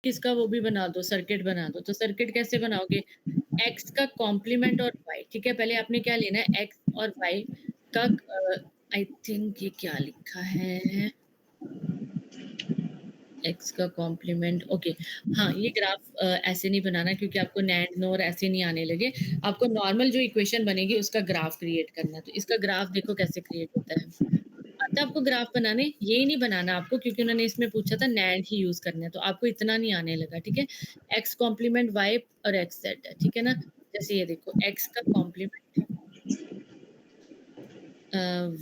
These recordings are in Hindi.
इसका वो भी बना दो, सर्किट बना दो। तो सर्किट कैसे बनाओगे? x का कॉम्प्लीमेंट और y, ठीक है? पहले आपने क्या लेना है, x और y का आई थिंक ये क्या लिखा है, x का कॉम्प्लीमेंट, ओके। हाँ, ये ग्राफ ऐसे नहीं बनाना क्योंकि आपको नैंड नोर ऐसे नहीं आने लगे। आपको नॉर्मल जो इक्वेशन बनेगी उसका ग्राफ क्रिएट करना है। तो इसका ग्राफ देखो कैसे क्रिएट होता है। आता आपको ग्राफ बनाने, ये नहीं बनाना आपको क्योंकि उन्होंने इसमें पूछा था नैंड ही यूज करना है, तो आपको इतना नहीं आने लगा, ठीक है? x कॉम्प्लीमेंट y और x z है, ठीक है ना? जैसे ये देखो, x का complement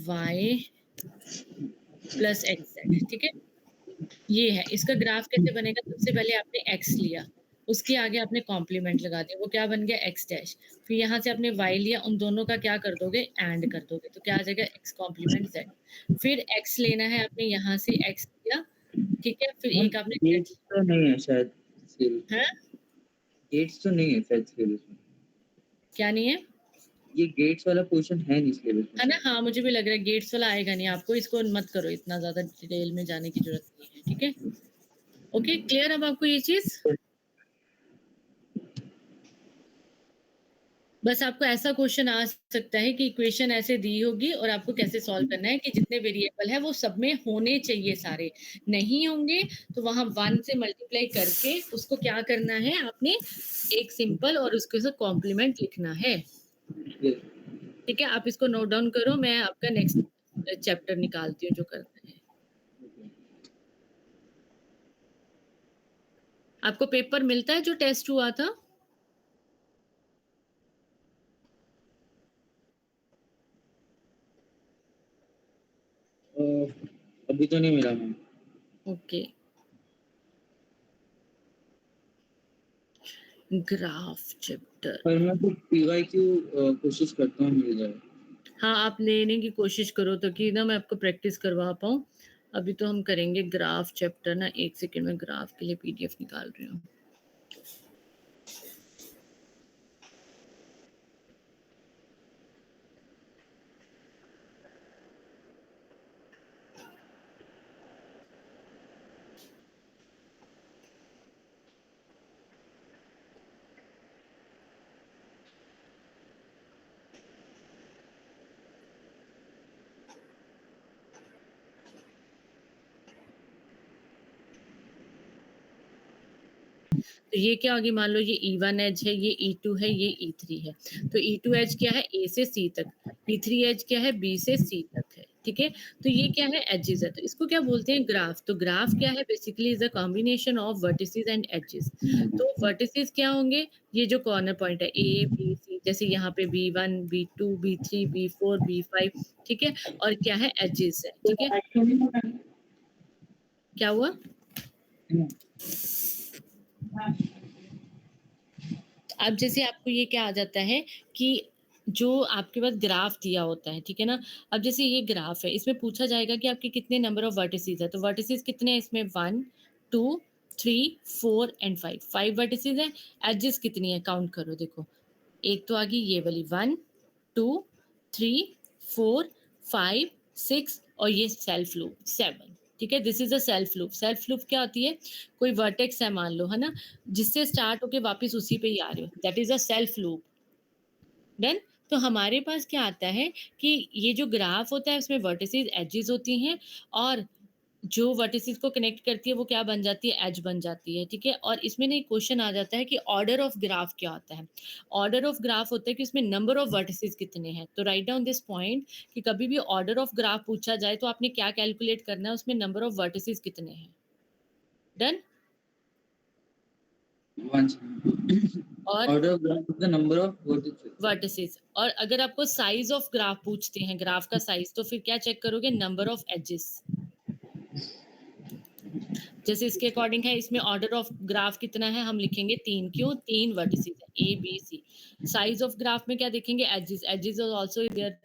y plus x z, ठीक है? ये है, इसका ग्राफ कैसे बनेगा? सबसे पहले आपने x लिया, उसके आगे आपने कॉम्प्लीमेंट लगा दिया, वो क्या बन गया, x डैश। फिर यहाँ से आपने y लिया, उन दोनों का क्या कर दोगे, एंड कर दोगे, तो क्या आ जाएगा, x कॉम्प्लीमेंट z। फिर x लेना है आपने, यहाँ से x लिया, ठीक है? फिर एक आपने गेट्स तो नहीं है शायद सिर्फ, है, गेट्स तो नहीं है शायद सिलेबस में। क्या नहीं है? ये गेट्स वाला क्वेश्चन है नहीं सिलेबस में है ना? शायद। हाँ, मुझे भी लग रहा है गेट्स वाला आएगा नहीं, आपको इसको मत करो, इतना ज्यादा डिटेल में जाने की जरूरत नहीं है, ठीक है? ओके, क्लियर अब आपको ये चीज? बस आपको ऐसा क्वेश्चन आ सकता है कि इक्वेशन ऐसे दी होगी और आपको कैसे सॉल्व करना है कि जितने वेरिएबल है वो सब में होने चाहिए सारे, नहीं होंगे तो वहां 1 से मल्टीप्लाई करके उसको क्या करना है आपने, एक सिंपल और उसके साथ कॉम्प्लीमेंट लिखना है, ठीक है? आप इसको नोट डाउन करो, मैं आपका नेक्स्ट चैप्टर निकालती हूँ जो करना है। आपको पेपर मिलता है जो टेस्ट हुआ था? अभी तो नहीं मिला मैम। Okay, graph chapter. पर मैं तो पीवाईक्यू कोशिश करता हूँ मिल जाए। हाँ, आप लेने की कोशिश करो तो कि ना मैं आपको प्रैक्टिस करवा पाऊँ। अभी तो हम करेंगे ग्राफ चैप्टर ना, 1 सेकंड में ग्राफ के लिए पीडीएफ निकाल रही हूँ। तो ये क्या होगी, मान लो ये E1 एज है, ये E2 है, ये E3 है। तो E2 एज क्या है, A से C तक, E3 एज क्या है, B से C तक है, ठीक है? तो ये क्या है, एजेस है। तो इसको क्या बोलते हैं, ग्राफ। तो ग्राफ क्या है, basically is a combination of vertices and edges. तो वर्टिसेस क्या होंगे, ये जो कॉर्नर पॉइंट है A B C, जैसे यहाँ पे B1 B2 B3 B4 B5, ठीक है? और क्या है, एजेस है, ठीक है? क्या हुआ? अब जैसे आपको ये क्या आ जाता है कि जो आपके पास ग्राफ दिया होता है, ठीक है ना? अब जैसे ये ग्राफ है, इसमें पूछा जाएगा कि आपके कितने नंबर ऑफ वर्टिसेस है। तो वर्टिसेस कितने हैं इसमें, 1 2 3 4 एंड 5, 5 वर्टिसेस है। एजेस कितनी है, काउंट करो, देखो। एक तो आ गई ये वाली 1 2 3 4 5 6 और ये सेल्फ लूप 7, ठीक है? This is a self loop. Self loop क्या होती है, कोई वर्टेक्स है मान लो, है ना, जिससे स्टार्ट होके वापस उसी पे ही आ रहे हो, that is a self loop. Then तो हमारे पास क्या आता है कि ये जो ग्राफ होता है उसमें वर्टिसेस एजेस होती हैं, और जो वर्टिसेस को कनेक्ट करती है वो क्या बन जाती है, एज बन जाती है, ठीक है? और इसमें ना क्वेश्चन आ जाता है कि ऑर्डर ऑफ ग्राफ क्या होता है। ऑर्डर ऑफ ग्राफ होता है कि उसमें नंबर ऑफ वर्टिसेस कितने हैं। तो राइट डाउन दिस पॉइंट कि कभी भी ऑर्डर ऑफ ग्राफ पूछा जाए तो आपने क्या कैलकुलेट करना है, उसमें नंबर ऑफ वर्टिसेस कितने हैं। डन? और order of graph the number of vertices. Vertices, और अगर आपको साइज ऑफ ग्राफ पूछते हैं, ग्राफ का साइज, तो फिर क्या चेक करोगे, नंबर ऑफ एजेस। जैसे इसके अकॉर्डिंग है, इसमें ऑर्डर ऑफ ग्राफ कितना है, हम लिखेंगे 3, क्यों, 3 वर्टिसेस है A B C। Size of graph में क्या देखेंगे, एजेस, एजेस आल्सो देयर